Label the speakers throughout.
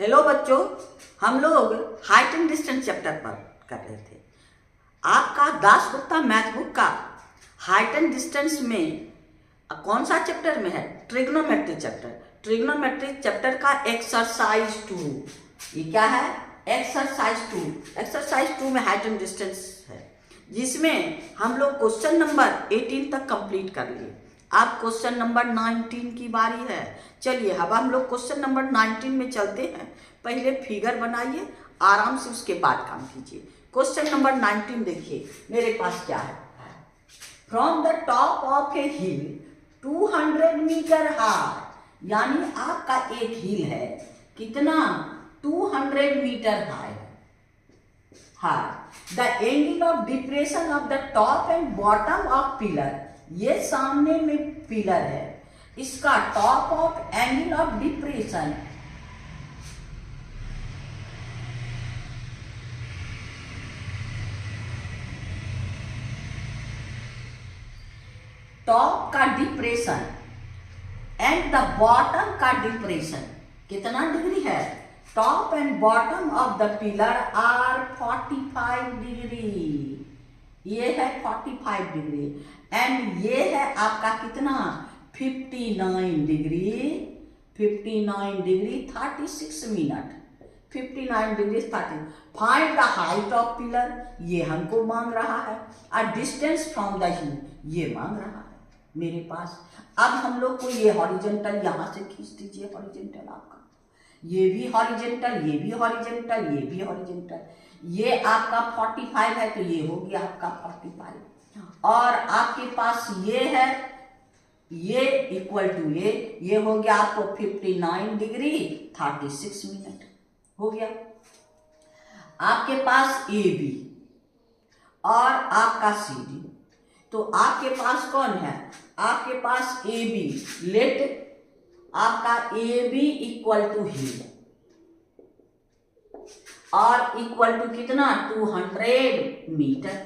Speaker 1: Hello बच्चों, हम लोग हाइट एंड डिस्टेंस चैप्टर पर कर रहे थे। आपका दासगुप्ता मैथ बुक का हाइट एंड डिस्टेंस में कौन सा चैप्टर में है? Trigonometry chapter. ट्रिग्नोमेट्री चैप्टर का एक्सरसाइज 2। ये क्या है? एक्सरसाइज 2। एक्सरसाइज 2 में हाइट एंड डिस्टेंस है, जिसमें हम लोग क्वेश्चन नंबर 18 तक कंप्लीट कर लिए। अब क्वेश्चन नंबर 19 की बारी है। चलिए अब हम लोग क्वेश्चन नंबर 19 में चलते हैं। पहले फिगर बनाइए, आराम से उसके बाद काम कीजिए। क्वेश्चन नंबर 19 देखिए मेरे पास क्या है। From the top of a hill 200 metre high, यानी आपका एक हिल है कितना? 200 मीटर हाई है। The angle of depression of the top and bottom of pillar, ये सामने में पिलर है, इसका top of angle of depression top का डिप्रेशन एंड द बॉटम का डिप्रेशन कितना डिग्री है? Top and bottom of the pillar are 45 degree. ये है 45 डिग्री एंड ये है आपका कितना? 59 degree. 59 degree 36 minute. 59 degree 30। Find the height of pillar, ये हमको मांग रहा है। और डिस्टेंस फ्रॉम द हिल, ये मांग रहा है मेरे पास। अब हम लोग को ये हॉरिजॉन्टल यहां से खींच दीजिए। हॉरिजॉन्टल आपका ये भी हॉरिजॉन्टल, ये भी हॉरिजॉन्टल, ये भी हॉरिजॉन्टल। ये आपका 45 है तो ये हो गया आपका 45। और आपके पास ये है, ये इक्वल टू ये हो गया आपको 59 डिग्री 36 मिनट हो गया। आपके पास ए बी और आपका सी डी, तो आपके पास कौन है? आपके पास ए बी। लेट आपका A B equal to hill और इक्वल टू कितना? 200 मीटर।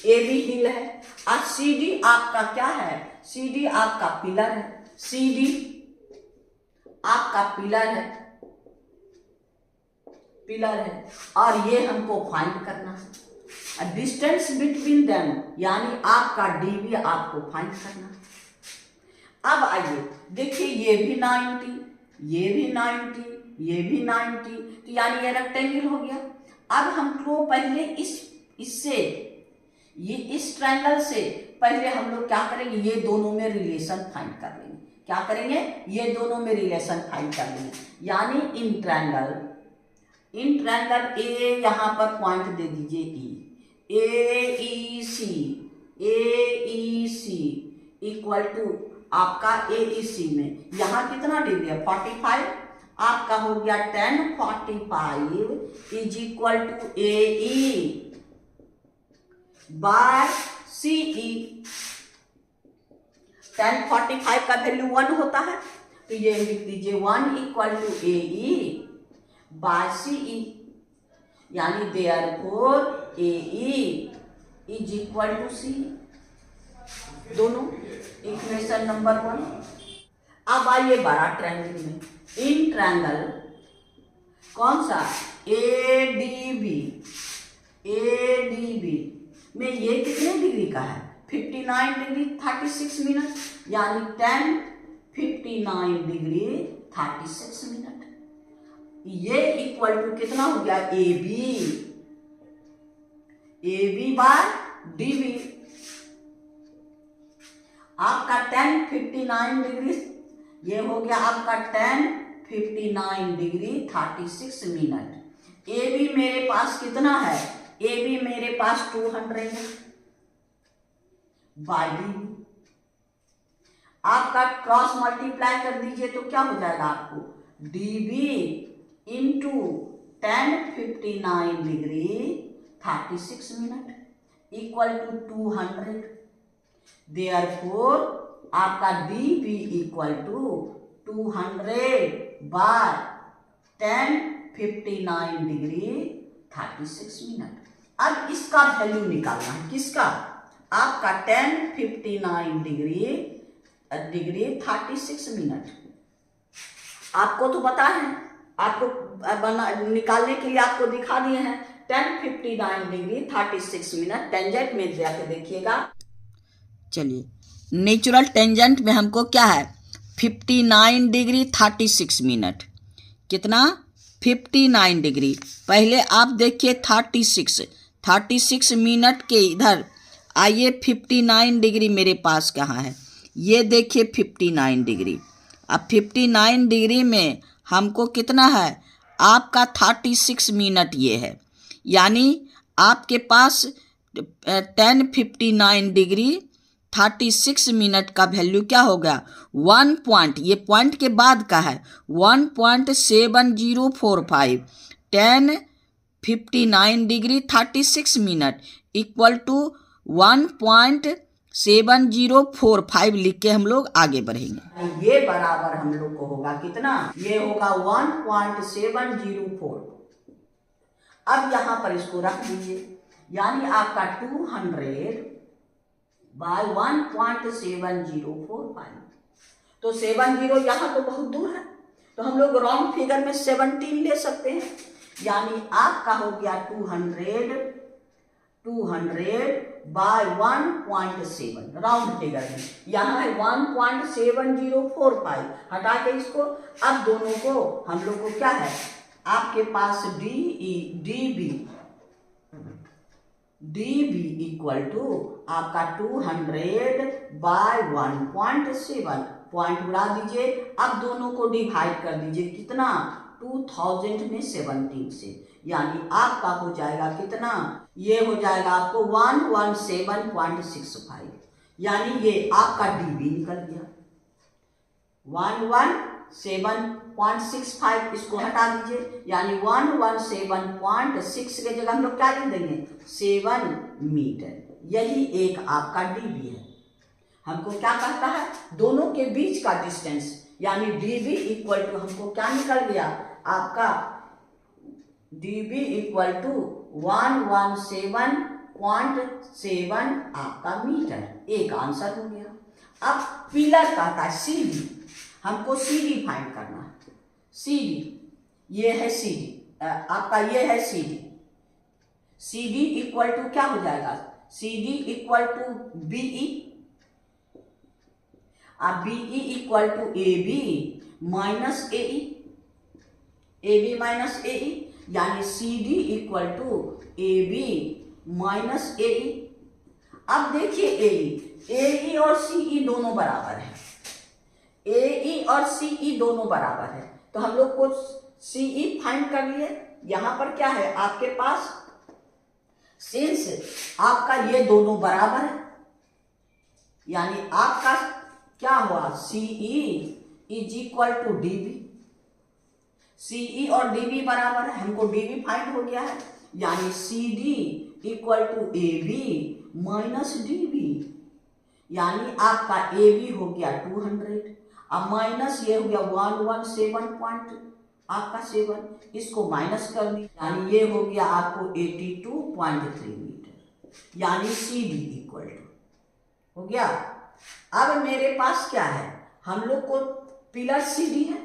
Speaker 1: ए बी हिल है और सी डी आपका क्या है? सी डी आपका पिलर है। सी डी आपका पिलर है, पिलर है और ये हमको फाइंड करना है। डिस्टेंस बिटवीन देम, यानी आपका डीबी आपको फाइंड करना है। अब आइए देखिए, ये भी 90, ये भी 90, ये भी 90, तो यानी ये रेक्टेंगल हो गया। अब हमको पहले इससे ये इस ट्रायंगल से पहले हम लोग क्या करेंगे? ये दोनों में रिलेशन फाइंड कर लेंगे। क्या करेंगे? ये दोनों में रिलेशन फाइंड कर लेंगे। यानी इन ट्रायंगल ए, यहां पर पॉइंट दे दीजिए ई, ए ई सी इक्वल टू आपका ए ई सी में यहां कितना डिग्री है? 45। आपका हो गया 10 45 is equal to A E by C E. 10 45 का वैल्यू 1 होता है, तो ये लिख दीजिए 1 equal to A E by C E, यानी therefore A E is equal to C. दोनों इक्वेशन नंबर 1। अब आइए बड़ा ट्रायंगल में। इन ट्रायंगल कौन सा? ए डी बी में ये कितने डिग्री का है? 59 डिग्री 36 मिनट, यानी 10 59 डिग्री 36 मिनट। ये इक्वल टू कितना हो गया? A B by D B. आपका 10 59 डिग्री, ये हो गया आपका 10 59 डिग्री 36 मिनट। ए बी मेरे पास कितना है? ए बी मेरे पास 200 है बाय डी बी। आपका क्रॉस मल्टीप्लाई कर दीजिए तो क्या हो जाएगा आपको? D B into 10 59 degree 36 minute equal to 200। Therefore आपका D B equal to 200 by 10 59 degree 36 minute. अब इसका वैल्यू निकालना है। किसका? आपका 10 59 डिग्री 36 मिनट। आपको तो पता है आपको निकालने के लिए आपको दिखा दिए हैं। 10:59 डिग्री 36 मिनट टेंजेंट में जाके देखिएगा। चलिए, नेचुरल टेंजेंट में हमको क्या है, 59 डिग्री 36 मिनट। कितना? 59 डिग्री। पहले आप देखिए 36 मिनट के इधर आइए, 59 डिग्री मेरे पास कहाँ है, ये देखिए 59 डिग्री। अब 59 डिग्री में हमको कितना है, आपका 36 मिनट ये है, यानी आपके पास 10:59 डिग्री 36 मिनट का वैल्यू क्या हो गया, 1 पॉइंट, ये पॉइंट के बाद का है, 1.7045। 10:59 डिग्री 36 मिनट इक्वल टू 1.7045 लिख के हम लोग आगे बढ़ेंगे। ये बराबर हम लोग को होगा कितना, ये होगा 1.704। अब यहां पर इसको रख दीजिए, यानी आपका 200 बाय 1.7045। तो 70 यहां तो बहुत दूर है, तो हम लोग राउंड फिगर में 17 ले सकते हैं, यानी आपका हो गया 200 बाय 1.7 राउंड फिगर में, यहाँ है 1.7045, हटा के इसको। अब दोनों को हम लोग को क्या है, आपके पास DB इक्वल टू आपका 200 बाय 1.7, पॉइंट उड़ा दीजिए। अब दोनों को डिवाइड कर दीजिए, कितना, 2000 में 17 से, यानी आपका हो जाएगा कितना, ये हो जाएगा आपको 117.65, यानी ये आपका डीबी निकल गया। 117.65 इसको हटा दीजिए, यानी 117.6 के जगह हम लोग क्या लिख देंगे, 7 मीटर। यही एक आपका डीबी है। हमको क्या कहता है, दोनों के बीच का डिस्टेंस, यानी डीबी इक्वल टू हमको क्या निकल गया, आपका डीबी इक्वल टू 117.7 आपका मीटर, एक आंसर हो गया। अब पिलर कहता है सीडी, हमको सीडी फाइंड करना है। सीडी, ये है सीडी, आपका ये है सीडी। सीडी इक्वल टू क्या हो जाएगा, सीडी इक्वल टू बीई, अब BE equal to AB minus AE, AB minus AE, यानी CD equal to AB minus AE. अब देखिए एई और सीई दोनों बराबर है, एई और सीई दोनों बराबर है, तो हम लोग को सीई फाइंड कर लिए। यहां पर क्या है आपके पास, सिंस आपका ये दोनों बराबर है, यानी आपका क्या हुआ, CE is equal to DB. CE और डीबी बराबर है, हमको डीबी फाइंड हो गया है, यानी CD equal to AB minus DB, यानी आपका एबी हो गया 200, अब माइनस ये हो गया 117.7, इसको माइनस कर दी, यानी ये हो गया आपको 82.3 मीटर, यानी सीडी इक्वल टू हो गया। अब मेरे पास क्या है, हम लोग को पिलर सीडी है,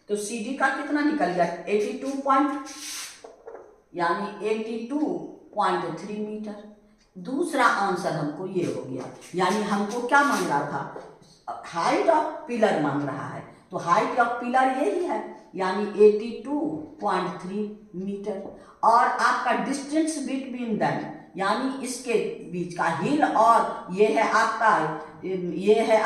Speaker 1: तो सीडी का कितना निकल गया, 82.3 मीटर। दूसरा आंसर हमको ये हो गया, यानी हमको क्या मांग रहा था, हाइट ऑफ पिलर मांग रहा है, तो हाइट ऑफ पिलर यही है, यानी 82.3 मीटर। और आपका डिस्टेंस बिटवीन देम, यानी इसके बीच का हिल, और ये है आपका हिल, ये है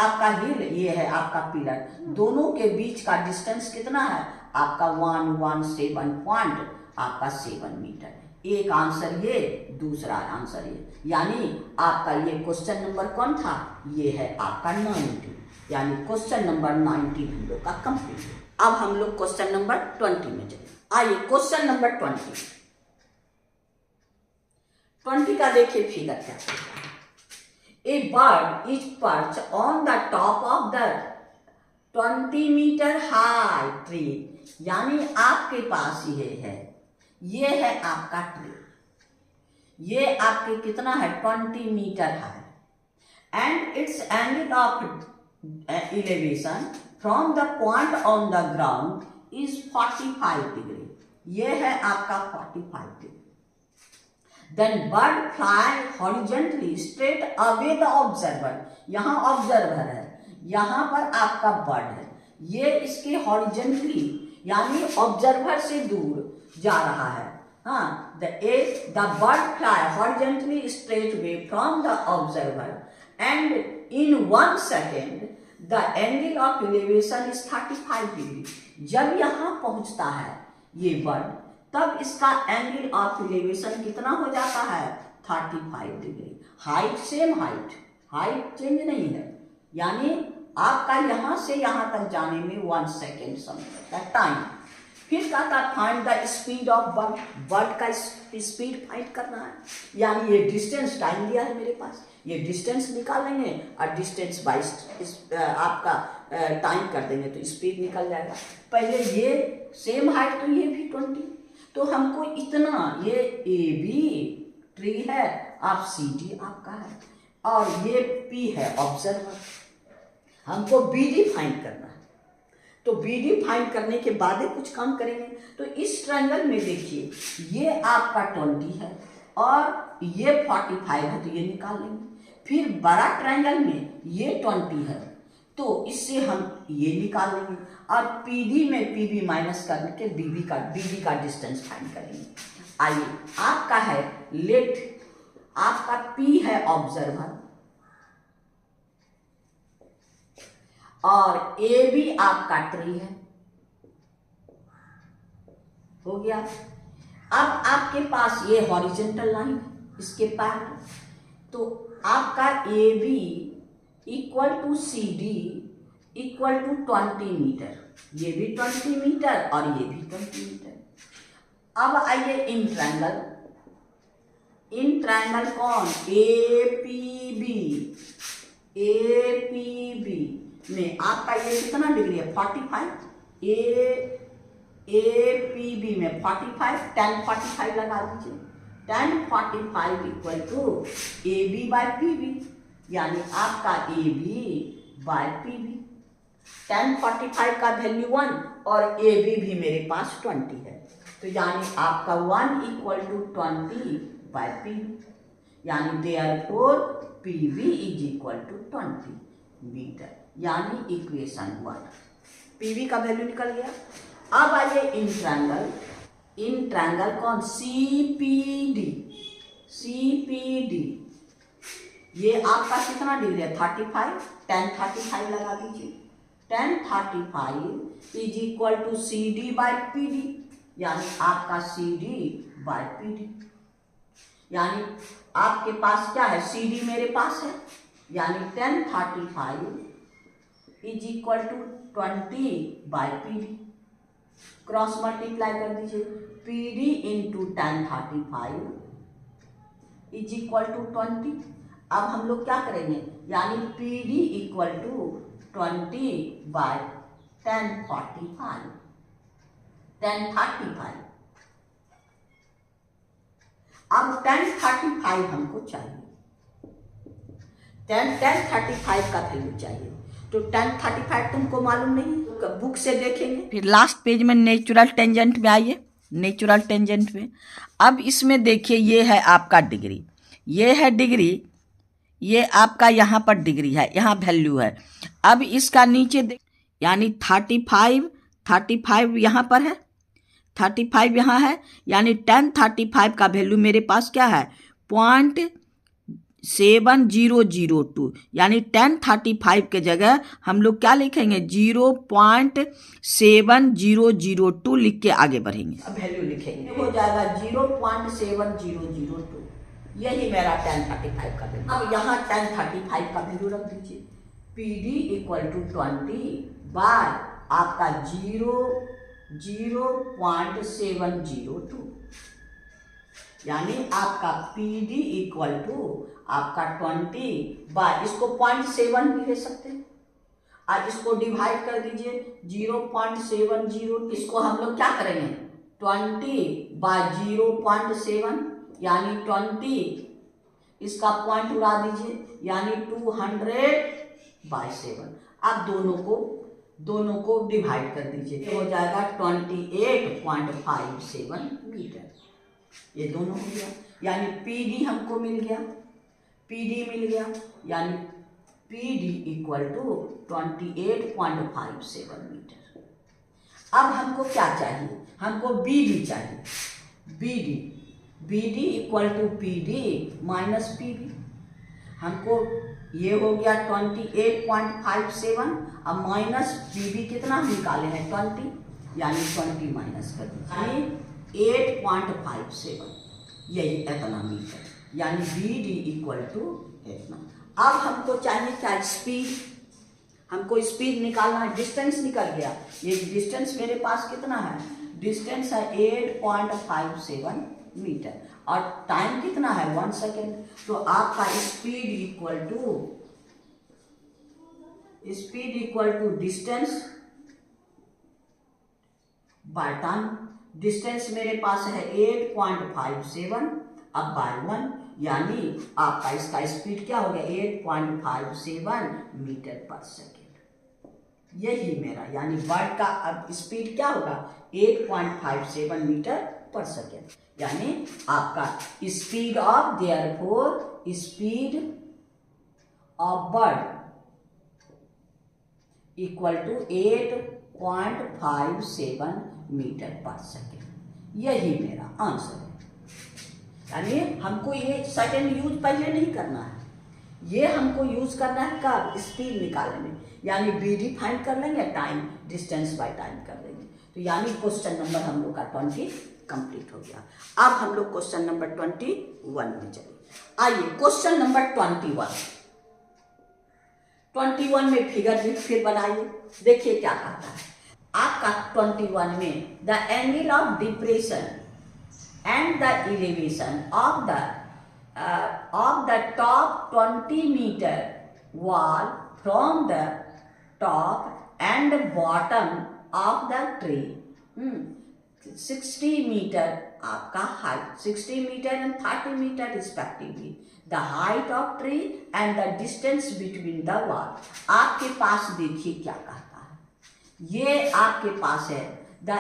Speaker 1: आपका पिलर, दोनों के बीच का डिस्टेंस कितना है आपका 117.7 मीटर। एक आंसर ये, दूसरा आंसर ये, यानी आपका ये क्वेश्चन नंबर कौन था, ये है आपका 19, यानी क्वेश्चन नंबर 19 हम लोग का कंप्लीट। अब हम लोग क्वेश्चन नंबर 20 में चले। आइए क्वेश्चन नंबर 20 का देखिए फिगर क्या है। A bird is perch on the top of the 20 metre high tree, यानी आपके पास ये है आपका ट्री, ये आपके कितना है 20 metre high, and it's angle of elevation from the point on the ground is 45 degree. ये है आपका 45 degree. Then bird fly horizontally straight away the observer। यहाँ ऑब्जर्वर है, यहाँ पर आपका बर्ड है, ये इसके हॉरिजेंटली यानी ऑब्जर्वर से दूर जा रहा है। हाँ, the bird fly horizontally straight away from the observer and in 1 second the angle of elevation is 35 degree. जब यहाँ पहुँचता है ये बर्ड, तब इसका एंगल ऑफ एलिवेशन कितना हो जाता है? 35 degree. Height same height change नहीं है, यानी आपका यहाँ से यहाँ तक जाने में 1 सेकेंड समय लगता है टाइम। फिर कहता find the speed of bird का स्पीड फाइंड करना है, यानी ये डिस्टेंस टाइम दिया है मेरे पास, ये डिस्टेंस निकालेंगे और डिस्टेंस बाई आपका टाइम कर देंगे तो स्पीड निकल जाएगा। पहले ये सेम हाइट तो ये भी 20, तो हमको इतना, ये ए बी ट्री है, आप सी डी आपका है और ये पी है ऑब्जर्वर, हमको बी डी फाइंड करना है। तो बी डी फाइंड करने के बाद ही कुछ काम करेंगे। तो इस ट्रायंगल में देखिए, ये आपका 20 है और ये 45 है, तो ये निकाल लेंगे। फिर बड़ा ट्रायंगल में ये 20 है, तो इससे हम ये निकाल लेंगे और पीडी में पीबी माइनस करके बीडी का डिस्टेंस फाइंड करेंगे। आइए, आपका है लेट, आपका पी है ऑब्जर्वर और ए बी आपका ट्री है, हो गया। अब आपके पास ये हॉरिजॉन्टल लाइन है, इसके पैर, तो आपका A B equal to C D equal to 20 metre, ये भी 20 मीटर और ये भी 20 मीटर। अब आइए इन ट्रायंगल कौन? ए पी बी में आपका ये कितना डिग्री है? 45। ए पी बी में 45, tan 45 लगा दीजिए। tan 45 equal to A B by P B, यानी आपका A B by P B. tan 45 का वैल्यू 1 और ए बी भी मेरे पास 20 है, तो यानी आपका 1 equal to 20 by P B, यानी therefore P B is equal to 20 metre, यानी इक्वेशन 1। पी बी का वैल्यू निकल गया। अब आइए इन ट्रायंगल कौन? सी पी डी, ये आपका कितना डिग्री है? 35, tan 35 लगा दीजिए। tan 35 is equal to C D by P D, यानी आपका C D by P D, यानी आपके पास क्या है? सी डी मेरे पास है, यानी tan 35 is equal to 20 by P D. Cross multiply कर दीजिए, P D into tan 35 is equal to 20। अब हम लोग क्या करेंगे, यानी P D equal to 20 by tan 35। अब tan 35 हमको चाहिए, tan 35 का वैल्यू चाहिए, तो tan 35 तुमको मालूम नहीं, बुक से देखेंगे। फिर लास्ट पेज में नेचुरल टेंजेंट में आइए, नेचुरल टेंजेंट में। अब इसमें देखिए, ये है आपका डिग्री, ये है डिग्री, ये आपका यहाँ पर डिग्री है, यहाँ वैल्यू है। अब इसका नीचे यानी 35 यहाँ पर है, 35 यहाँ है, यानी tan 35 का वैल्यू मेरे पास क्या है? 0.7002, यानी tan 35 के जगह हम लोग क्या लिखेंगे? 0.7002 लिख के आगे बढ़ेंगे। अब वैल्यू लिखेंगे, हो जाएगा 0.7002, यही मेरा tan 35 का वैल्यू। अब यहाँ tan 35 का वैल्यू रख दीजिए, P D equal to 20 by आपका 0.702, यानी आपका पी डी इक्वल टू आपका 20 बाय, इसको 0.7 भी ले सकते हैं, आज इसको डिवाइड कर दीजिए 0.70, इसको हम लोग क्या करेंगे? 20 बाय 0.7, यानी 20, इसका पॉइंट उड़ा दीजिए, यानी 200 बाय 7। अब दोनों को दोनों को डिवाइड कर दीजिए, हो जाएगा 28.57 मीटर। ये दोनों हो गया, यानी PD हमको मिल गया, PD मिल गया, यानी PD इक्वल टू 28.57 मीटर। अब हमको क्या चाहिए, हमको BD चाहिए। BD equal to PD minus PB। हमको ये हो गया 28.57, अब माइनस PB कितना निकाले हैं 20, यानी 20 माइनस कर दीजिए, यानी 8.57, यही इतना मीटर, यानी BD इक्वल टू इतना। अब हमको चाहिए क्या, स्पीड। हमको स्पीड निकालना है, डिस्टेंस निकल गया, ये डिस्टेंस मेरे पास कितना है, डिस्टेंस है 8.57 मीटर और टाइम कितना है 1 सेकेंड। तो आपका speed equal to distance by time. Distance मेरे पास है 8.57 अब बाय 1, यानी आपका इसका स्पीड क्या हो गया 8.57 मीटर पर सेकेंड। यही मेरा यानी वर्ड का अब स्पीड क्या होगा 8.57 मीटर पर सेकेंड, यानी आपका speed of therefore speed of bird equal to 8.57 metre per second. यही मेरा आंसर है। यानी हमको ये सेकेंड यूज पहले नहीं करना है, ये हमको यूज करना है कब, स्पीड निकालने में, यानी BD फाइंड कर लेंगे, टाइम डिस्टेंस बाय टाइम कर लेंगे। तो यानी क्वेश्चन नंबर हम लोग का 20 कंप्लीट हो गया। अब हम लोग क्वेश्चन नंबर 21 में चलिए। आइए क्वेश्चन नंबर 21 में फिगर फिर बनाइए, देखिए क्या कहता है आपका 21 में। The angle of depression and the elevation of the top 20 meter wall from the top and bottom of the tree, 60 meter आपका height, 60 meter and 30 meter respectively, the height of tree and the distance between the wall। आपके पास देखिए क्या कहता है, ये आपके पास है the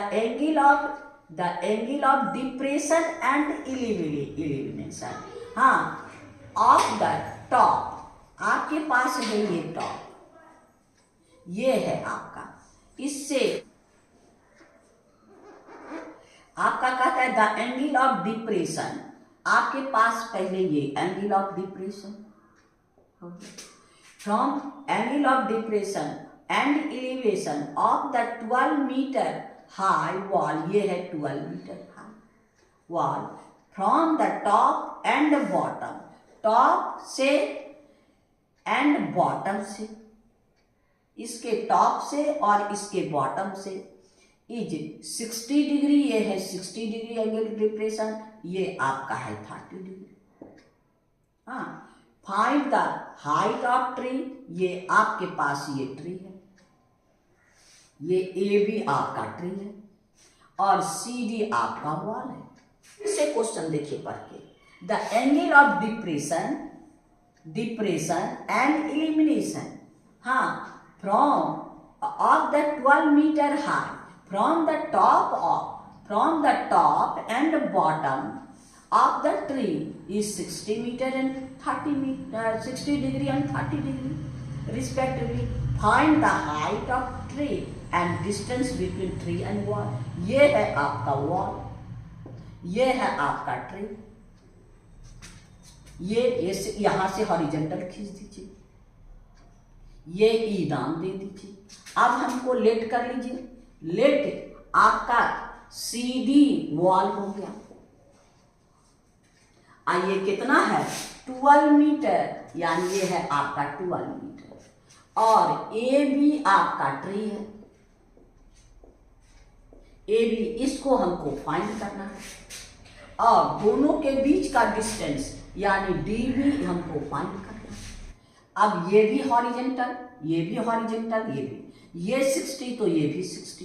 Speaker 1: angle of depression and elevation, हाँ, of the top, आपके पास है ये टॉप, ये है आपका, इससे आपका कहता है द एंगल ऑफ डिप्रेशन, आपके पास पहले ये angle of depression, from angle of depression and elevation of the 12 metre high wall, ये है 12 metre high wall, from the top and bottom, top से एंड बॉटम से, इसके टॉप से और इसके बॉटम से, इज 60 डिग्री, ये है 60 डिग्री एंगल डिप्रेशन, ये आपका है 30 डिग्री। हाँ, find the height of tree, ये आपके पास ये ट्री है, ये ए भी आपका ट्री है और CD आपका वॉल है। इसे क्वेश्चन देखिए पढ़ के, the angle of depression and illumination, हाँ, from of the 12 metre high, from the top and bottom of the tree is 60 meter and 60 degree and 30 degree respectively. Find the height of tree and distance between tree and wall. ये है आपका wall, ये है आपका tree, ये यहाँ से horizontal खींच दीजिए, ये E नाम दे दीजिए। अब हमको लेट कर लीजिए, लेट आपका CD वॉल हो गया, आइए कितना है 12 मीटर, यानी ये है आपका 12 मीटर और AB आपका ट्री है, AB इसको हमको फाइंड करना है और दोनों के बीच का डिस्टेंस यानी DB हमको फाइंड करना है। अब ये भी हॉरिजॉन्टल, ये भी हॉरिजॉन्टल, ये 60 तो ये भी 60,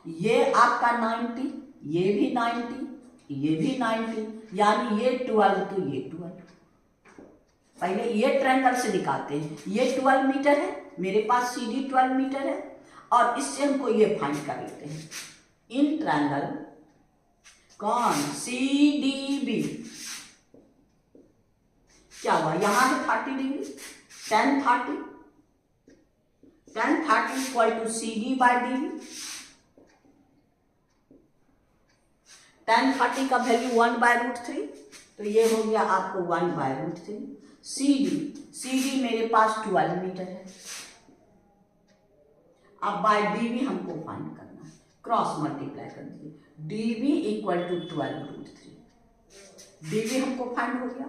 Speaker 1: ये आपका 90, ये भी 90, ये भी 90, यानी ये 12 तो ये 12। पहले ये ट्रायंगल से निकालते हैं, ये 12 मीटर है मेरे पास सी डी 12 मीटर है, और इससे हमको ये फाइंड कर लेते हैं इन ट्रायंगल कौन सी डी बी क्या हुआ, यहां है 30 degree, tan 30 equal to C D by D B. tan 30 का वैल्यू 1/√3, तो ये हो गया आपको 1/√3। सी डी मेरे पास 12 मीटर है। अब बाय डी बी हमको फाइंड करना है, क्रॉस मल्टीप्लाई कर दिए, D B equal to 12√3। D B हमको फाइंड हो गया।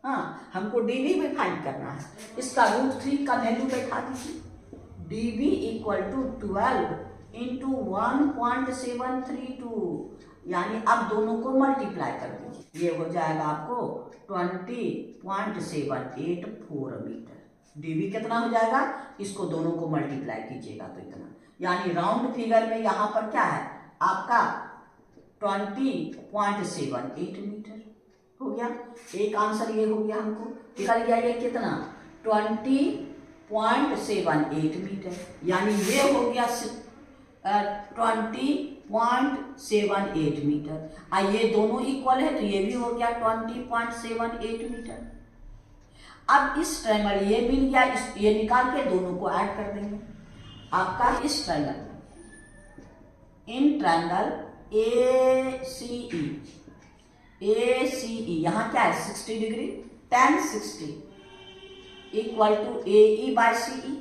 Speaker 1: हाँ, हमको डी बी भी फाइंड करना है, इसका √3 का वैल्यू बैठा दीजिए, D B equal to 12 into 1.732, यानी अब दोनों को मल्टीप्लाई कर दीजिए, ये हो जाएगा आपको 20.784 मीटर। डीबी कितना हो जाएगा, इसको दोनों को मल्टीप्लाई कीजिएगा तो इतना, यानी राउंड फिगर में यहाँ पर क्या है आपका 20.78 मीटर हो गया। एक आंसर ये हो गया, हमको निकल गया ये कितना 20.78 मीटर, यानी ये हो गया 20.78 मीटर। ये दोनों इक्वल है तो ये भी हो गया 20.78 मीटर। अब इस ट्रायंगल ये मिल गया, ये निकाल के दोनों को ऐड कर देंगे। आपका इस ट्रायंगल इन ट्रायंगल ACE यहाँ क्या है 60 degree, tan 60 equal to AE by CE।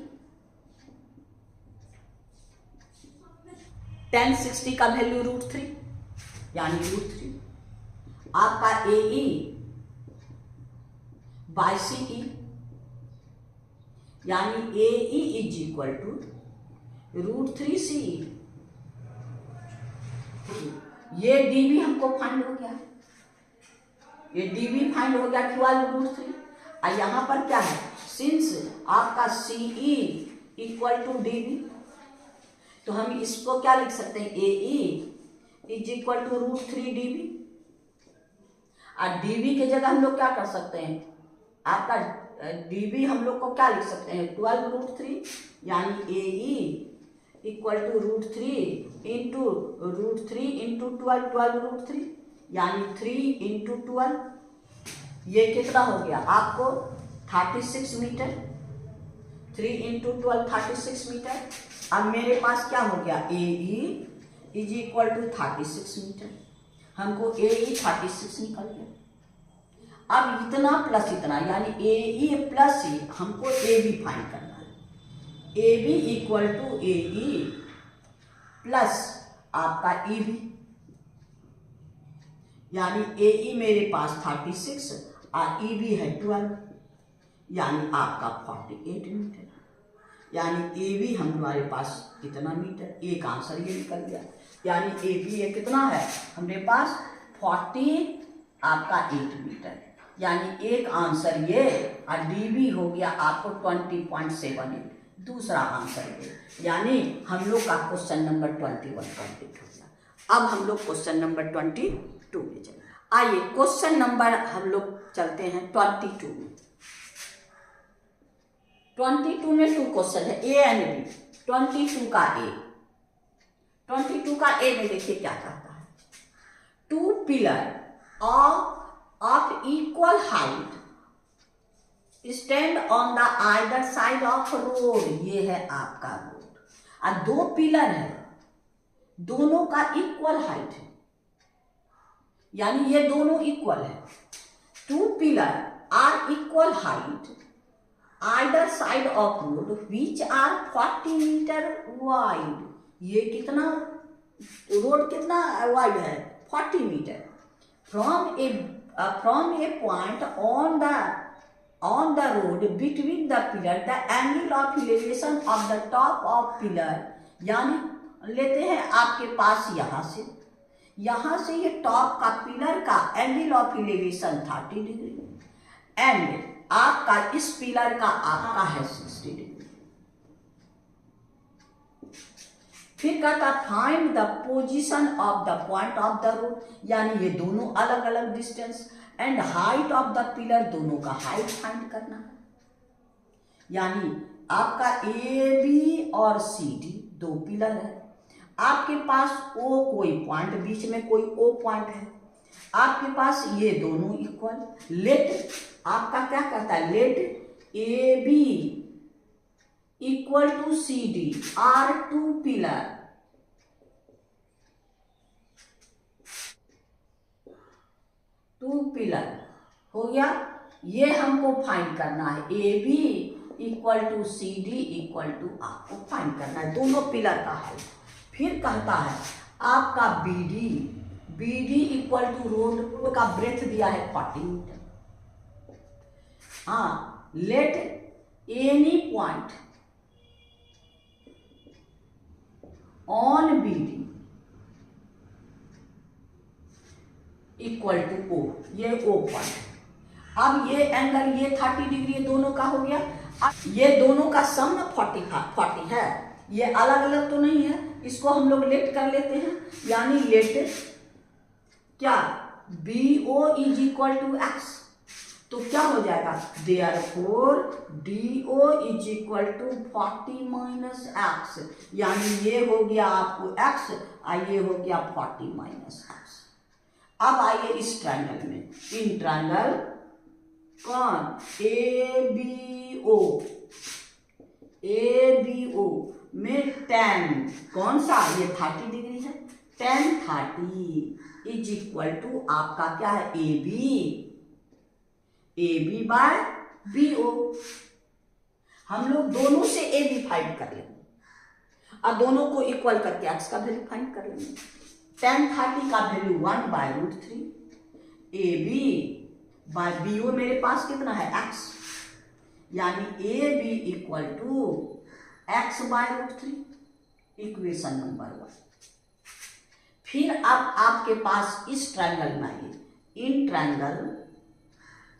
Speaker 1: tan 60 का वैल्यू √3, यानी √3 आपका AE बाई CE, यानी AE is equal to √3 CE। ये डीबी हमको फाइंड हो गया, ये डीबी फाइंड हो गया 12√3। और यहां पर क्या है, सिंस आपका CE इक्वल टू डीबी, तो हम इसको क्या लिख सकते हैं, AE is equal to √3 DB. और डीबी के जगह हम लोग क्या कर सकते हैं, आपका डीबी हम लोग को क्या लिख सकते हैं 12√3, यानी AE equal to √3 into √3 into 12√3, यानी 3 इंटू 12, ये कितना हो गया आपको 36 मीटर, 3 इंटू 12 36 मीटर। अब मेरे पास क्या हो गया AE is equal to 36 metre, हमको AE 36 निकल गया। अब इतना प्लस इतना, यानी AE प्लस E, हमको AB फाइंड करना है। AB equal to AE plus आपका EB, यानी AE मेरे पास 36 और EB है 12, यानी आपका 48 मीटर, यानी AB हमारे पास कितना मीटर, एक आंसर ये निकल गया। यानी AB ये कितना है हमारे पास 48 मीटर, यानी एक आंसर ये, और डीबी हो गया आपको 20.78, दूसरा आंसर ये, यानी हम लोग का क्वेश्चन नंबर 21 कंप्लीट हो गया। अब हम लोग क्वेश्चन नंबर 22 में चले। आइए क्वेश्चन नंबर हम लोग चलते हैं 22 में। 22 में 2 क्वेश्चन है, ए एंड बी। 22 का ए में देखिए क्या कहता है, 2 pillar of equal height stand on the either side of road, ये है आपका रोड, और 2 पिलर है, दोनों का इक्वल हाइट है, यानी ये दोनों इक्वल है। 2 pillar are equal height either side of road which are 40 metre wide, ये कितना रोड कितना वाइड है 40 metre. from a point on the road between the pillar, the angle of elevation of the top of pillar, यानी लेते हैं आपके पास यहाँ से ये टॉप का पिलर का angle of elevation 30 degree, and आपका इस पिलर का आपका है 60 डिग्री। फिर कहता find the position of the point of the road, यानी ये दोनों अलग अलग distance, and height of the pillar, दोनों का हाइट फाइंड करना है। यानी आपका ए बी और सी डी दो पिलर है, आपके पास ओ कोई पॉइंट, बीच में कोई ओ पॉइंट है, आपके पास ये दोनों इक्वल। लेट आपका क्या कहता है, let A B equal to C D are two pillar. Two pillar हो गया, ये हमको फाइंड करना है। A B equal to C D equal to, आपको फाइंड करना है दोनों पिलर का है। फिर कहता है आपका B D equal to road का ब्रेथ दिया है 40 मीटर। हाँ, let any point on B D equal to O, ये ओ पॉइंट। अब ये एंगल, ये 30 डिग्री, ये दोनों का हो गया। अब ये दोनों का सम 40 है, ये अलग अलग तो नहीं है, इसको हम लोग लेट कर लेते हैं। यानी लेट क्या, B O is equal to X, तो क्या हो जाएगा, therefore D O is equal to 40 minus X. यानी ये हो गया आपको एक्स और ये हो गया 40 माइनस एक्स। अब आइए इस ट्रायंगल में, इन ट्रायंगल कौन, ए बी ओ में tan कौन सा, ये 30 डिग्री है, tan 30 इज इक्वल टू आपका क्या है, A B by B O. हम लोग दोनों से ए बी फाइंड कर लेंगे और दोनों को इक्वल करके एक्स का वैल्यू फाइंड कर लेंगे। tan 30 का value 1/√3, A B by B O मेरे पास कितना है, एक्स, यानी A B equal to x/√3, equation number 1। फिर अब आपके पास इस ट्रायंगल में आइए, in triangle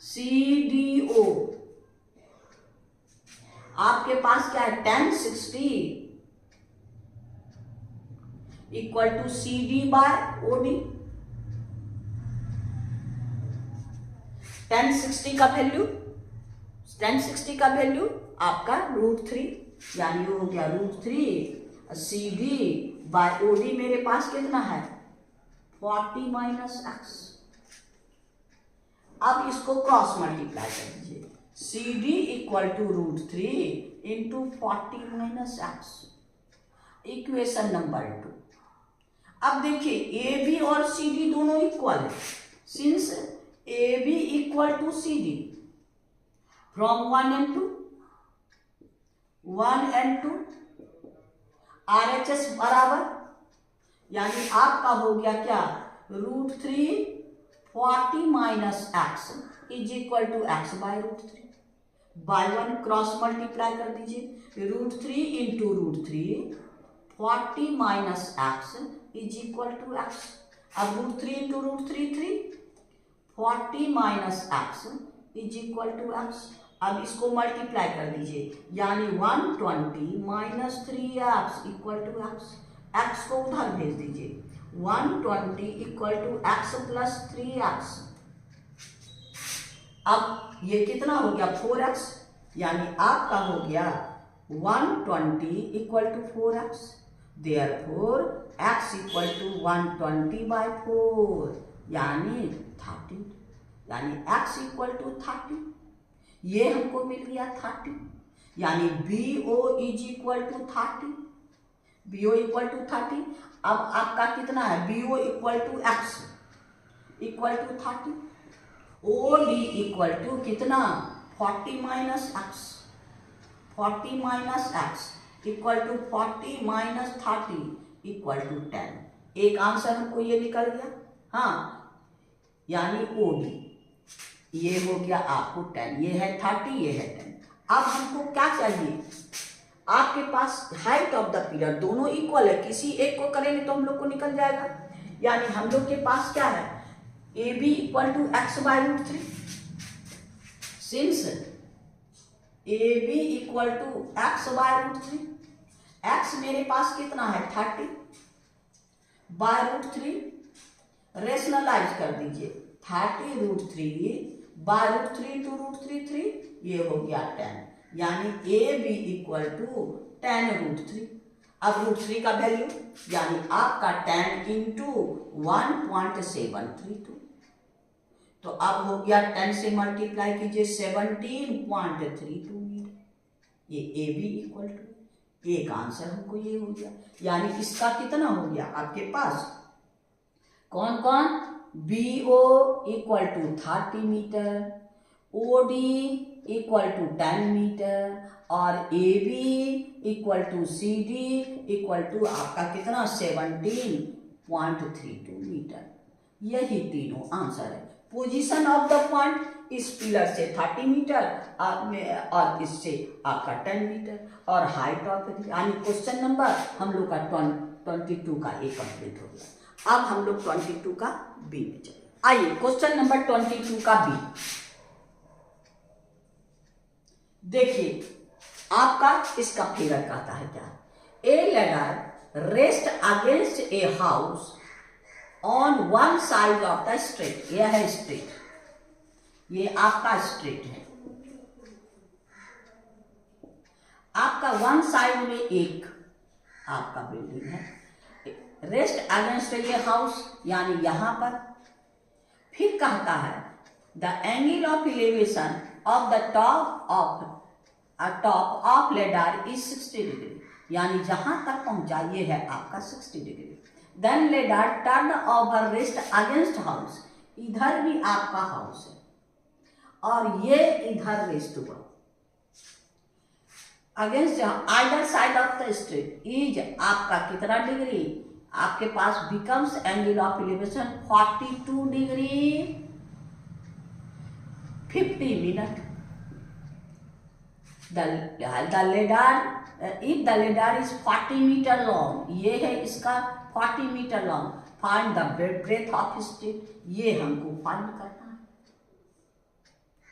Speaker 1: C D O आपके पास क्या है, tan 60 equal to C D by O D. tan 60 का वैल्यू आपका √3, यानी हो गया √3, C D by O D मेरे पास कितना है, 40 माइनस एक्स। अब इसको क्रॉस मल्टीप्लाई कर दीजिए, C D equal to √3 into 40 minus X, equation number 2। अब देखिए ए बी और सी डी दोनों इक्वल है, since A B equal to C D from 1 and 2 RHS बराबर, यानी आपका हो गया क्या, √3 40 minus x is equal to x by √3, by 1 cross multiply कर दीजिए, √3 into √3 40 minus x is equal to x. अब √3 into √3 3, 40 minus x is equal to x. अब इसको मल्टीप्लाई कर दीजिए, यानी 120 minus 3x equal to x. X को उधर भेज दीजिए, 120 equal to x plus 3x। अब ये कितना हो गया, 4x, यानी आपका हो गया 120 equal to 4x। Therefore x equal to 120/4, यानी 30, यानी x इक्वल टू 30। ये हमको मिल गया 30, यानी B O is equal to 30, B O equal to 30। अब आपका कितना है, B O equal to x equal to 30, O D equal to कितना, 40 minus x, 40 minus x equal to 40 minus 30 equal to 10। एक आंसर हमको ये निकल गया। हाँ, यानी ओ डी ये हो गया आपको 10, ये है 30, ये है 10। अब हमको क्या चाहिए, आपके पास हाइट ऑफ द पिलर दोनों इक्वल है, किसी एक को करेंगे तो हम लोग को निकल जाएगा। यानी हम लोग के पास क्या है, A B equal to x/√3, since A B equal to x/√3, x मेरे पास कितना है 30/√3, रेशनलाइज कर दीजिए, 30 √3 /√3 to √3 3, ये हो गया 10, यानी A B equal to tan√3। अब √3 का वैल्यू यानी आपका tan इंटू 1.732, तो अब हो गया 10 से मल्टीप्लाई कीजिए 17.32 मीटर। ये ए बी इक्वल टू, एक आंसर हमको ये हो गया। यानी इसका कितना हो गया आपके पास, कौन कौन, B O equal to 30 metre, O D equal to 10 metre और A B equal to C D equal to आपका कितना 17.32 मीटर। यही तीनों आंसर है। पोजीशन ऑफ द पॉइंट इस पिलर से 30 मीटर और इससे आपका 10 मीटर और हाइट ऑफ, यानी क्वेश्चन नंबर हम लोग का 22 का ए कंप्लीट हो गया। अब हम लोग 22 का बी में चले। आइए क्वेश्चन नंबर 22 का बी देखिए, आपका इसका फिगर कहता है क्या, ए ladder rest against a house on one side of the street. यह है स्ट्रीट, ये आपका स्ट्रीट है। आपका वन साइड में एक आपका बिल्डिंग है, रेस्ट अगेंस्ट ए हाउस यानी यहां पर। फिर कहता है the angle of elevation of the top of ladder is 60 degree, यानी जहां तक पहुंचा ये है आपका 60 degree. Then ladder turn over rest against house, इधर भी आपका हाउस है और ये इधर रेस्ट हुआ against either side of the street is आपका कितना डिग्री, आपके पास becomes angle of elevation 42 degree 50 minute. The ladder, if the ladder is 40 metre long, ये है इसका 40 metre long, find the breadth of street, ये हमको फाइंड करना है,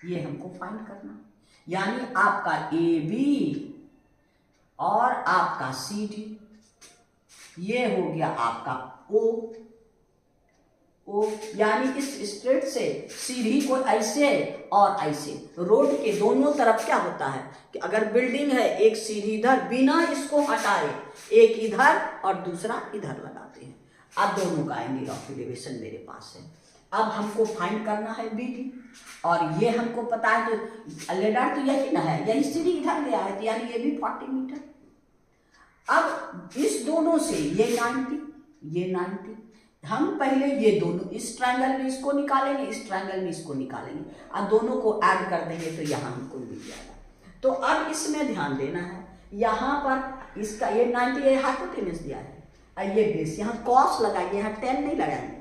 Speaker 1: ये हमको फाइंड करना है। यानी आपका ए बी और आपका सी डी, ये हो गया आपका ओ, यानी इस स्ट्रेट से सीढ़ी को ऐसे और ऐसे, रोड के दोनों तरफ क्या होता है कि अगर बिल्डिंग है एक सीढ़ी इधर बिना इसको हटाए, एक इधर और दूसरा इधर लगाते हैं। अब दोनों का एंगल ऑफ एलिवेशन मेरे पास है। अब हमको फाइंड करना है बी डी, और ये हमको पता है कि लेडर तो यही ना है, यही सीढ़ी इधर गया है, यानी ये भी 40 मीटर। अब इस दोनों से ये 90, ये 90, हम पहले ये दोनों इस ट्रायंगल में इसको निकालेंगे, इस ट्रायंगल में इसको निकालेंगे, और दोनों को ऐड कर देंगे तो यहाँ हमको मिल जाएगा। तो अब इसमें ध्यान देना है, यहाँ पर इसका ये 90 ये हाइपोटेनस दिया है, और ये बेस, यहाँ कॉस लगाएंगे, यहाँ 10 नहीं लगाएंगे।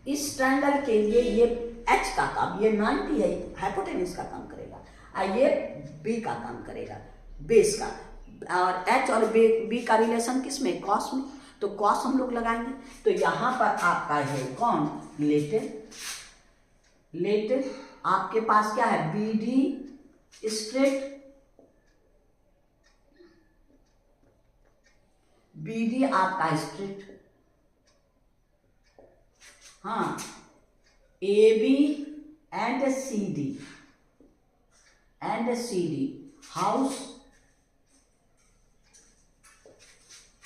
Speaker 1: इस ट्रायंगल के लिए ये एच का काम, ये 90 है हाइपोटेनस का काम करेगा, और ये बी का काम करेगा, बेस का। और एच और बी का रिलेशन किस में, कॉस में, तो कॉस हम लोग लगाएंगे। तो यहां पर आपका है कौन, लेटेड आपके पास क्या है, B D straight, B D आपका स्ट्रेट, हाँ, A B and C D house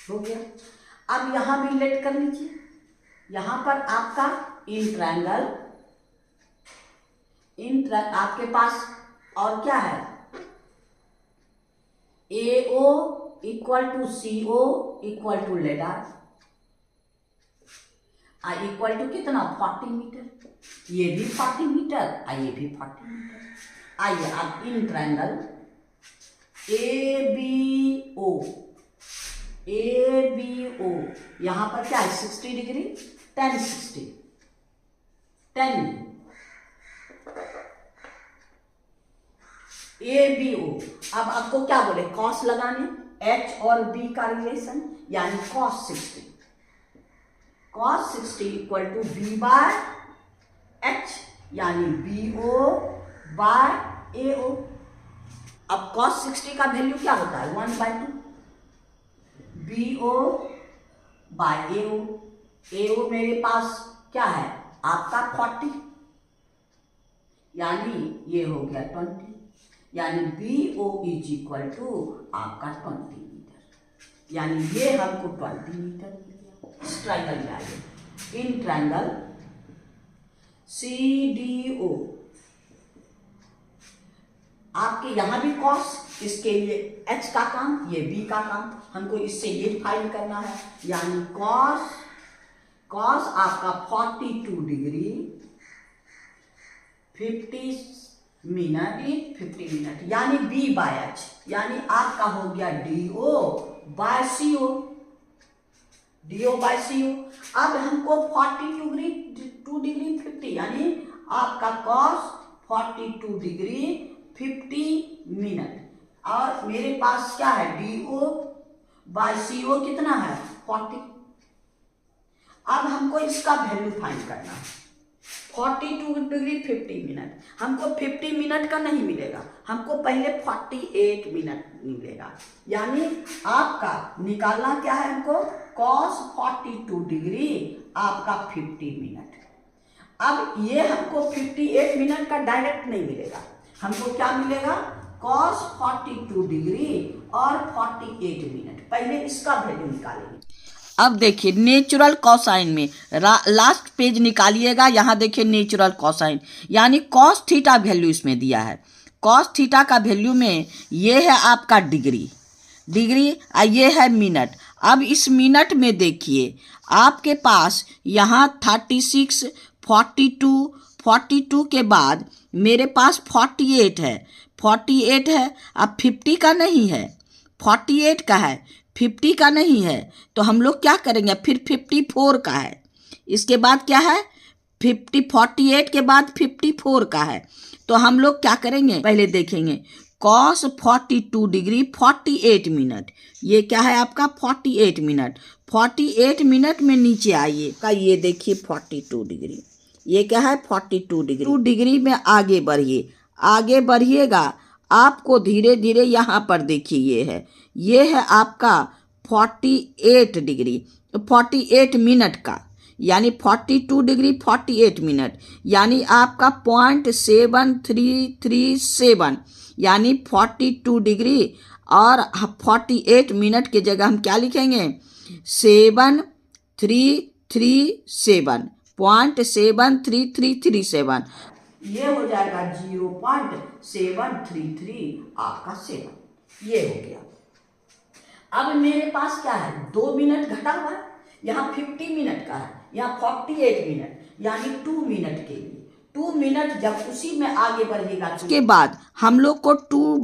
Speaker 1: हो गया। अब यहां भी रिलेट कर लीजिए, यहां पर आपका इन ट्रायंगल आपके पास और क्या है, A O equal to C O equal to ladder, equal to कितना 40 मीटर, ये भी 40 मीटर, ये भी 40 मीटर। आइए अब in triangle A B O यहां पर क्या है 60 डिग्री, 10 60 10 ABO। अब आपको क्या बोले, कॉस लगाने, H और B का रिलेशन, यानी cos 60 equal to B by H, यानी BO बाय AO। अब cos 60 का वैल्यू क्या होता है 1/2 BO बाय AO मेरे पास क्या है आपका 40, यानी ये हो गया 20, यानी BO इज इक्वल टू आपका 20 मीटर, यानी ये हमको 20 मीटर मिल गया। इस ट्रायंगल में आइए, इन ट्रायंगल CDO आपके यहां भी कॉस, इसके लिए H का काम, ये B का काम, हमको इससे ये फाइंड करना है, यानी कॉस आपका 42 डिग्री 50 मिनट, यानी B बाय H, यानी आपका हो गया DO बाय CO। अब हमको 42 डिग्री 50, यानी आपका कॉस 42 डिग्री 50 मिनट, और मेरे पास क्या है DO बाय CO कितना है 40। अब हमको इसका वैल्यू फाइंड करना है। 42 डिग्री 50 मिनट, हमको 50 मिनट का नहीं मिलेगा, हमको पहले 48 मिनट मिलेगा, यानी आपका निकालना क्या है हमको cos 42 डिग्री आपका 50 मिनट। अब ये हमको 58 मिनट का डायरेक्ट नहीं मिलेगा, हमको क्या मिलेगा cos 42 डिग्री और 48 मिनट। पहले इसका वैल्यू निकालेंगे। अब देखिए नेचुरल कोसाइन में लास्ट पेज निकालिएगा, यहाँ देखिए नेचुरल कोसाइन, यानी कॉस थीटा वैल्यू इसमें दिया है। कॉस थीटा का वैल्यू में ये है आपका डिग्री, ये है मिनट। अब इस मिनट में देखिए आपके पास यहाँ 36, 42 के बाद मेरे पास 48 है। अब 50 का नहीं है, 48 का है, 50 का नहीं है, तो हम लोग क्या करेंगे, फिर 54 का है, इसके बाद क्या है 48 के बाद 54 का है, तो हम लोग क्या करेंगे पहले देखेंगे cos 42 डिग्री 48 मिनट, ये क्या है आपका 48 मिनट। 48 मिनट में नीचे आइए का ये देखिए 42 डिग्री, ये क्या है 42 डिग्री। 2 डिग्री में आगे बढ़िएगा, आपको धीरे धीरे यहाँ पर देखिए ये है आपका 48 डिग्री 48 मिनट का, यानी 42 डिग्री 48 मिनट, यानी आपका 0.7337, यानी 42 डिग्री और 48 मिनट की जगह हम क्या लिखेंगे 0.7337, ये हो जाएगा 0.733 आपका 7, ये हो गया। अब मेरे पास क्या है 2 मिनट घटा हुआ है, यहाँ 50 मिनट का है, यहाँ 48 मिनट, यानी 2 मिनट के लिए 2 मिनट जब उसी में आगे बढ़ेगा, उसके बाद हम लोग को 2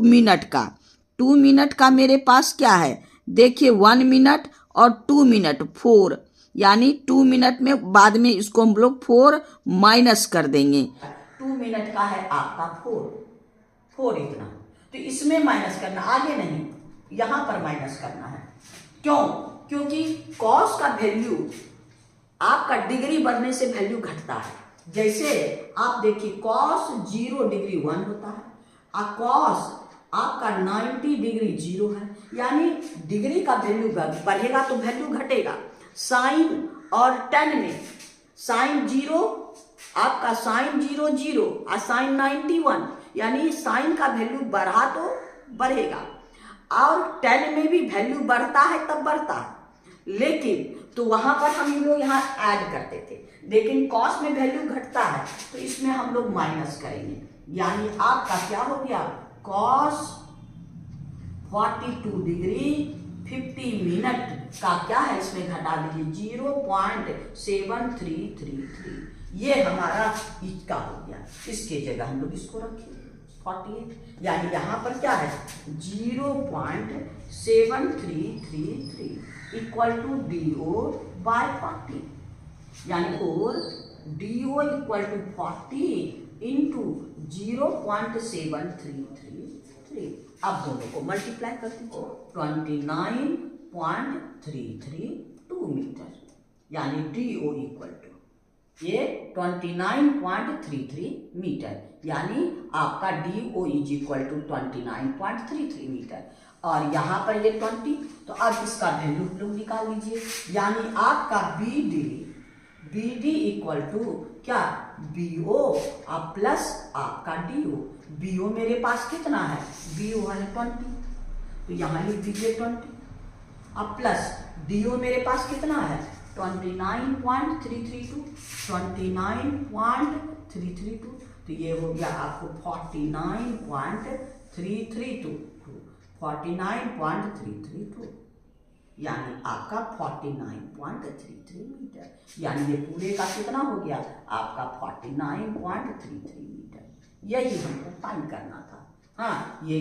Speaker 1: मिनट का मेरे पास क्या है देखिए 1 मिनट और 2 मिनट 4, यानी 2 मिनट में बाद में इसको हम लोग 4 माइनस कर देंगे। 2 मिनट का है आपका 4 इतना, तो इसमें माइनस करना, आगे नहीं, यहाँ पर माइनस करना है। क्योंकि कॉस का वैल्यू आपका डिग्री बढ़ने से वैल्यू घटता है। जैसे आप देखिए कॉस 0 डिग्री 1 होता है, और कॉस आपका 90 डिग्री 0 है, यानी डिग्री का वैल्यू बढ़ेगा तो वैल्यू घटेगा। साइन और टेन में साइन 0 आपका साइन 0 0 और साइन 91, यानी साइन का वैल्यू बढ़ा तो बढ़ेगा, और टेन में भी वैल्यू बढ़ता है तब बढ़ता है, लेकिन तो वहां पर हम लोग यहाँ ऐड करते थे, लेकिन कॉस में वैल्यू घटता है तो इसमें हम लोग माइनस करेंगे, यानी आपका क्या हो गया कॉस 42 डिग्री 50 मिनट का क्या है इसमें घटा दीजिए 0.7333, ये हमारा इसका हो गया। इसके जगह हम लोग इसको रखेंगे 48, यानी यहाँ पर क्या है 0.7333 इक्वल टू DO बाय 40, यानी और DO इक्वल टू 40 इंटू 0.7333। अब दोनों को मल्टीप्लाई कर दीजिए 29.332 मीटर, यानी DO इक्वल टू ये 29.33 मीटर, यानी आपका DO is equal to 29.33 metre, और यहाँ पर ये 20, तो अब इसका वैल्यू लोग निकाल लीजिए, यानी आपका बी डी इक्वल टू क्या, बी ओ अब प्लस आपका डी ओ। बी ओ मेरे पास कितना है, बी ओ है 20, तो यहाँ लिख दीजिए 20, अब प्लस डी ओ मेरे पास कितना है 29.332, 29.332, तो ये हो गया आपको 49.332, 49.332, यानी आपका 49.33 मीटर, यानी ये पूरे का कितना हो गया आपका 49.33 मीटर। यही हमको फाइंड करना था। हाँ, ये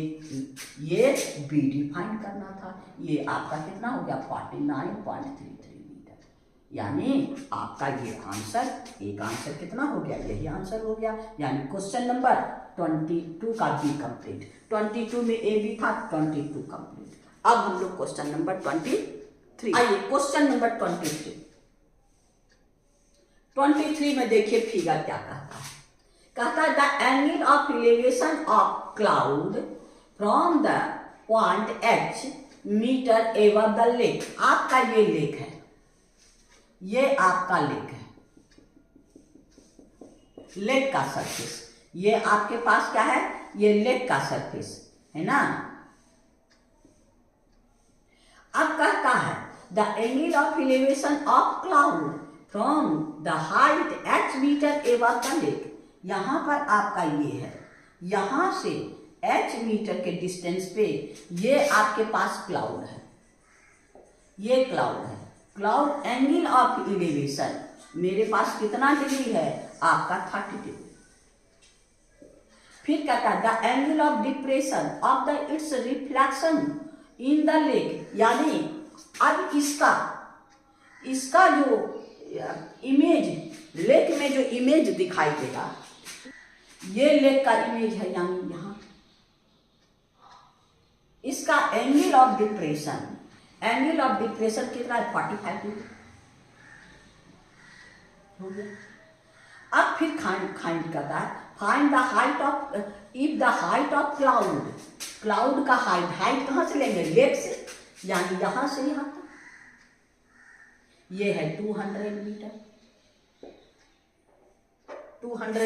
Speaker 1: बी डी फाइंड करना था। ये आपका कितना हो गया 49.33 मीटर, यानी आपका ये आंसर, एक आंसर कितना हो गया, यही आंसर हो गया। यानी क्वेश्चन नंबर 22 का बी कंप्लीट, 22 में ए बी था, 22 कंप्लीट। अब हम लोग क्वेश्चन नंबर 23, आइए क्वेश्चन नंबर 23 में देखिए फिगर क्या कहता है। कहता है the angle of elevation of cloud from the point H metre above the lake. आपका ये लेक है, ये आपका लेक है, लेक का सरफेस, ये आपके पास क्या है, ये लेक का सरफेस है ना। अब कहता है the angle of elevation of cloud from the height h metre above the lake. यहां पर आपका ये है, यहां से h मीटर के डिस्टेंस पे ये आपके पास क्लाउड है, ये क्लाउड है। क्लाउड एंगल ऑफ एलिवेशन मेरे पास कितना डिग्री है आपका 30 डिग्री। फिर कहता है the angle of depression of the it's reflection in the lake, यानी अब इसका जो इमेज लेक में जो इमेज दिखाई देगा, ये लेक का इमेज है, यानी यहां इसका एंगल ऑफ डिप्रेशन कितना है 45 डिग्री हो गया। अब फिर फाइंड करता है find the height of if the height of cloud का हाइट कहां से लेंगे, लेक से, यानी यहां से यहां तक ये है 200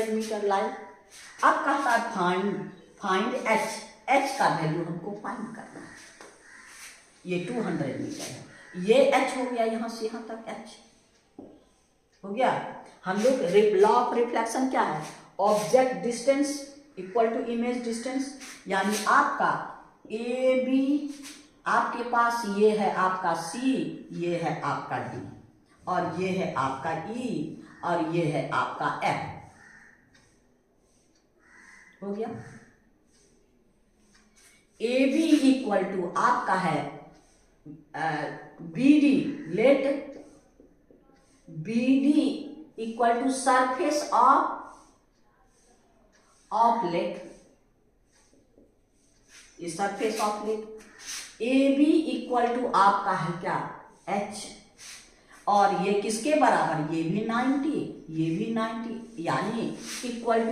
Speaker 1: मीटर लाइन। अब कहता है फाइंड एच का वैल्यू हमको फाइंड करना है। ये 200 मीटर है, ये एच हो गया, यहां से यहां तक एच हो गया। हम लोग लॉ ऑफ रिफ्लेक्शन क्या है, object distance equal to image distance, यानी आपका ए बी, आपके पास ये है आपका सी, ये है आपका डी, और ये है आपका ई, और ये है आपका एफ। हो गया। ए बी इक्वल टू आपका है B D, let B D equal to surface of lake, surface of lake. A B equal to आपका है क्या एच, और ये किसके बराबर, ये भी 90, ये भी 90, यानी इक्वल टू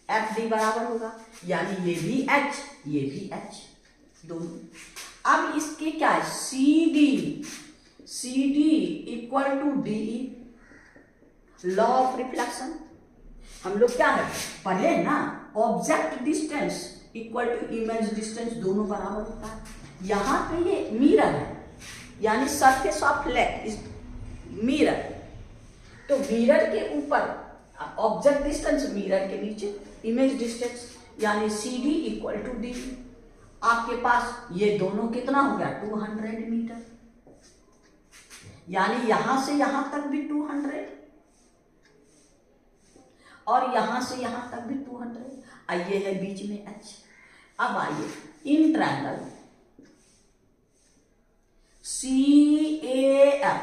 Speaker 1: एफ डी बराबर होगा, यानी ये भी एच, ये भी एच, दोनों। अब इसके क्या है C D equal to D, law of reflection हम लोग क्या है पढ़े ना, object distance equal to image distance, दोनों बराबर होता है। यहां पे ये मिरर है, यानी सरफेस ऑफ लेक मिरर, तो मिरर के ऊपर ऑब्जेक्ट डिस्टेंस, मिरर के नीचे इमेज डिस्टेंस, यानी C D equal to D. आपके पास ये दोनों कितना हो गया 200 मीटर, यानी यहां से यहां तक भी 200 और यहां से यहां तक भी 200, आइए है बीच में एच। अब आइए in triangle C A F,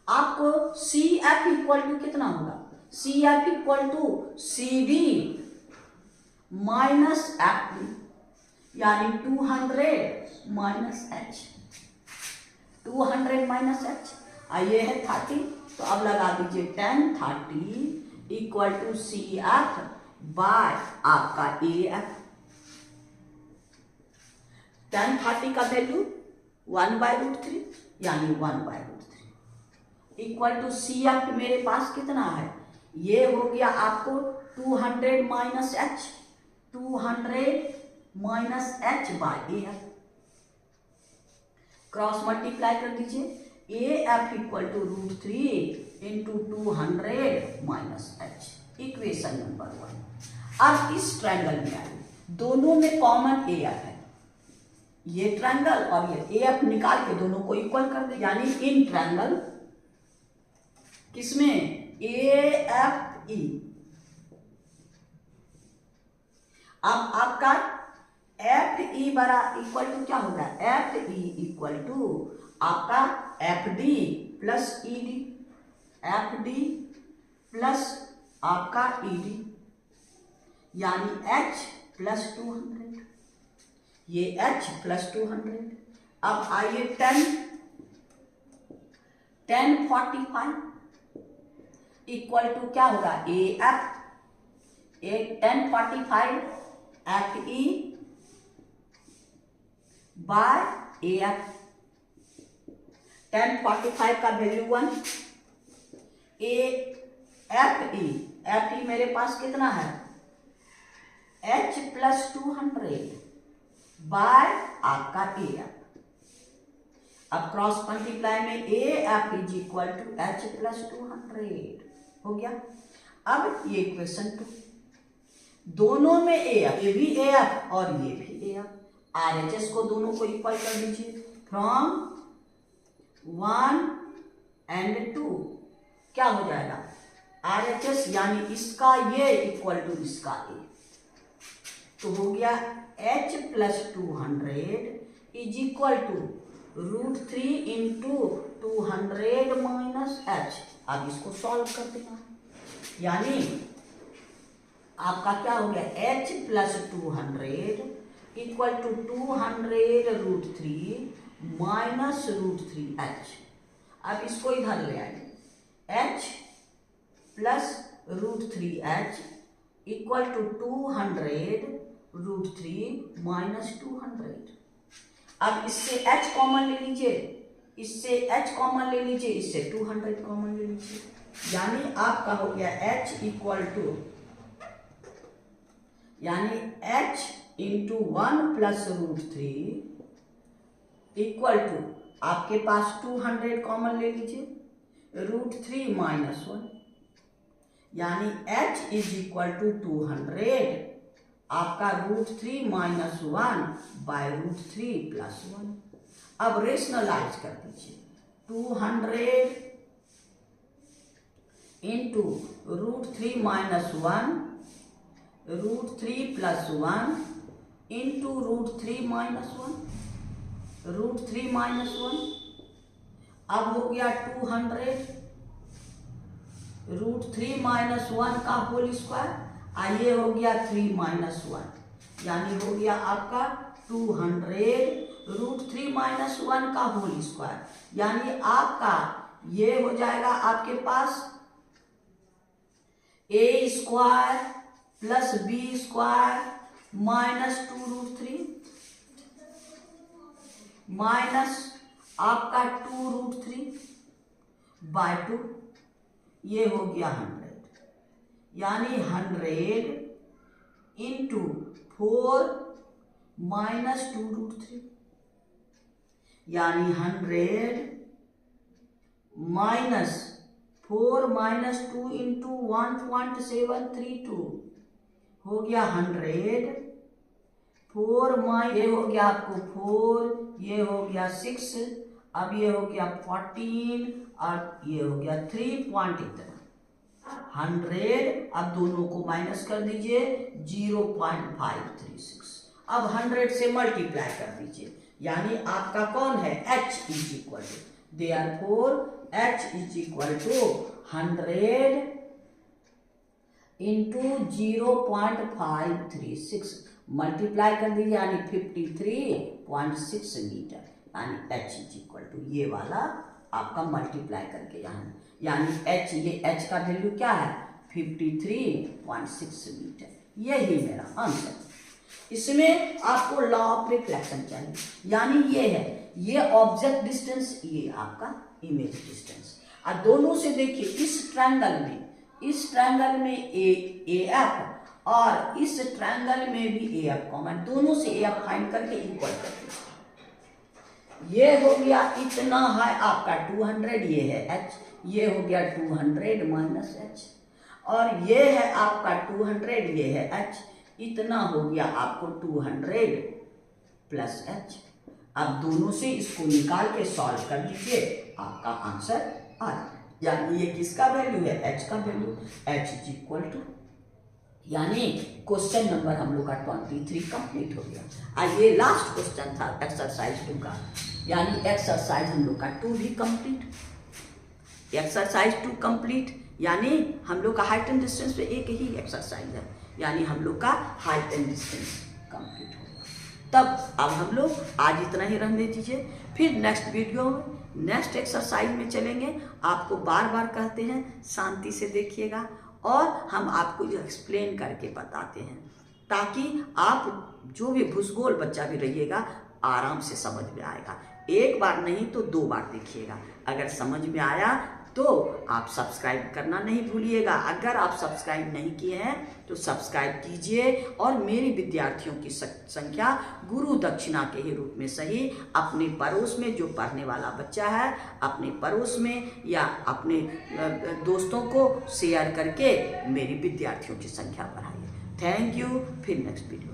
Speaker 1: आपको सी एफ इक्वल टू कितना होगा, C F equal to C D minus F D, यानी 200 माइनस एच, 200 माइनस एच, आइए है 30, तो अब लगा दीजिए 1030 equal to C F by आपका ए एफ। 1030 का वैल्यू 1/√3, यानी 1/√3 इक्वल टू सी एफ मेरे पास कितना है, ये हो गया आपको 200 minus H, 200 minus H by A F, cross multiply कर दीजिए, A F equal to √3 into 200 minus H, equation number 1। अब इस ट्रायंगल में आइए, दोनों में कॉमन ए एफ है, ये ट्रायंगल और ये ए एफ निकाल के दोनों को इक्वल कर दे, यानी इन ट्रायंगल किसमें ए एफ ई। अब आपका एफ ई बरा इक्वल टू क्या होगा, एफ ई इक्वल टू आपका F D plus E D, F D plus आपका ई डी, यानी एच प्लस 200, ये एच प्लस 200। अब आइए 1045 इक्वल टू क्या होगा, A F, 1045 F E bye A F, 1045 का वैल्यू 1, ए एफ ई मेरे पास कितना है, एच प्लस 200 बाय आपका ए एफ। अब क्रॉस मल्टीप्लाई में A F is equal to H plus 200 हो गया। अब ये इक्वेशन 2, दोनों में ए एफ, ये भी ए एफ और ये भी A F, R H S को दोनों को इक्वल कर दीजिए, फ्रॉम 1 एंड 2 क्या हो जाएगा, आर एच एस यानी इसका ये इक्वल टू इसका ए, तो हो गया H plus 200 is equal to √3 into 200 minus H. अब इसको सॉल्व कर देना, यानी आपका क्या हो गया, H plus 200 equal to 200 √3 minus √3 H. अब इसको इधर ले आइए, H plus √3 H equal to 200 √3 minus 200। अब इससे h कॉमन ले लीजिए, इससे h कॉमन ले लीजिए, इससे 200 कॉमन ले लीजिए, यानी आपका हो गया h इक्वल टू, यानी h into 1 plus √3 equal to आपके पास 200 कॉमन ले लीजिए, √3 माइनस 1, यानी h इज इक्वल टू 200 आपका √3 माइनस 1 बाय √3 प्लस 1। अब रेशनलाइज कर दीजिए, 200 into √3 minus 1 √3 plus 1 into √3 minus 1, √3 minus 1। अब हो गया 200 √3 माइनस 1 का होल स्क्वायर, आइए हो गया 3 माइनस 1, यानी हो गया आपका 200 √3 माइनस 1 का होल स्क्वायर, यानी आपका ये हो जाएगा आपके पास A square plus B square minus 2 √3 minus आपका 2 √3 बाय 2, ये हो गया 100, यानी 100 इंटू 4 माइनस 2 √3, यानी 100 माइनस 4 माइनस 2 इंटू 1.732 हो गया 100, 4 ये हो गया आपको 4, ये हो गया 6, अब ये हो गया 14 और ये हो गया 3 पॉइंट इतना 100। अब दोनों को माइनस कर दीजिए 0.536, अब 100 से मल्टीप्लाई कर दीजिए, यानी आपका कौन है, h is equal to, therefore h is equal to 100 into 0.536 multiply कर दीजिए, यानी 53.6 मीटर, यानी h इज इक्वल टू ये वाला आपका मल्टीप्लाई करके यहाँ, यानी h, ये h का वैल्यू क्या है 53.6 मीटर, यही मेरा आंसर। इसमें आपको लॉ ऑफ रिफ्लेक्शन चाहिए, यानी ये है, ये ऑब्जेक्ट डिस्टेंस, ये आपका इमेज डिस्टेंस। और दोनों से देखिए, इस ट्रायंगल में ए एफ और इस ट्रायंगल में भी ए एफ कॉमन, दोनों से ए एफ फाइंड करके इक्वल करके, ये हो गया इतना है आपका 200, ये है h, ये हो गया 200 माइनस h, और ये है आपका 200, ये है h, इतना हो गया आपको 200 प्लस h। अब दोनों से इसको निकाल के सॉल्व कर लीजिए, आपका आंसर आ जाए। यानी ये किसका वैल्यू है, h का value, h is equal to, यानी क्वेश्चन नंबर हम लोग का 23 कंप्लीट हो गया। और ये लास्ट क्वेश्चन था एक्सरसाइज 2 का, यानी एक्सरसाइज हम लोग का 2 भी कंप्लीट। एक्सरसाइज 2 कंप्लीट, यानी हम लोग का हाइट एंड डिस्टेंस पे एक ही एक्सरसाइज है, यानी हम लोग का हाइट एंड डिस्टेंस कंप्लीट हो गया। तब अब हम लोग आज इतना ही रहने दीजिए, फिर नेक्स्ट वीडियो में नेक्स्ट एक्सरसाइज में चलेंगे। आपको बार बार कहते हैं शांति से देखिएगा, और हम आपको एक्सप्लेन करके बताते हैं, ताकि आप जो भी भूसगोल बच्चा भी रहिएगा आराम से समझ में आएगा। एक बार नहीं तो 2 बार देखिएगा, अगर समझ में आया तो आप सब्सक्राइब करना नहीं भूलिएगा। अगर आप सब्सक्राइब नहीं किए हैं तो सब्सक्राइब कीजिए, और मेरी विद्यार्थियों की संख्या गुरु दक्षिणा के ही रूप में सही अपने पड़ोस में जो पढ़ने वाला बच्चा है, अपने पड़ोस में या अपने दोस्तों को शेयर करके मेरी विद्यार्थियों की संख्या बढ़ाइए। थैंक यू, फिर नेक्स्ट वीडियो।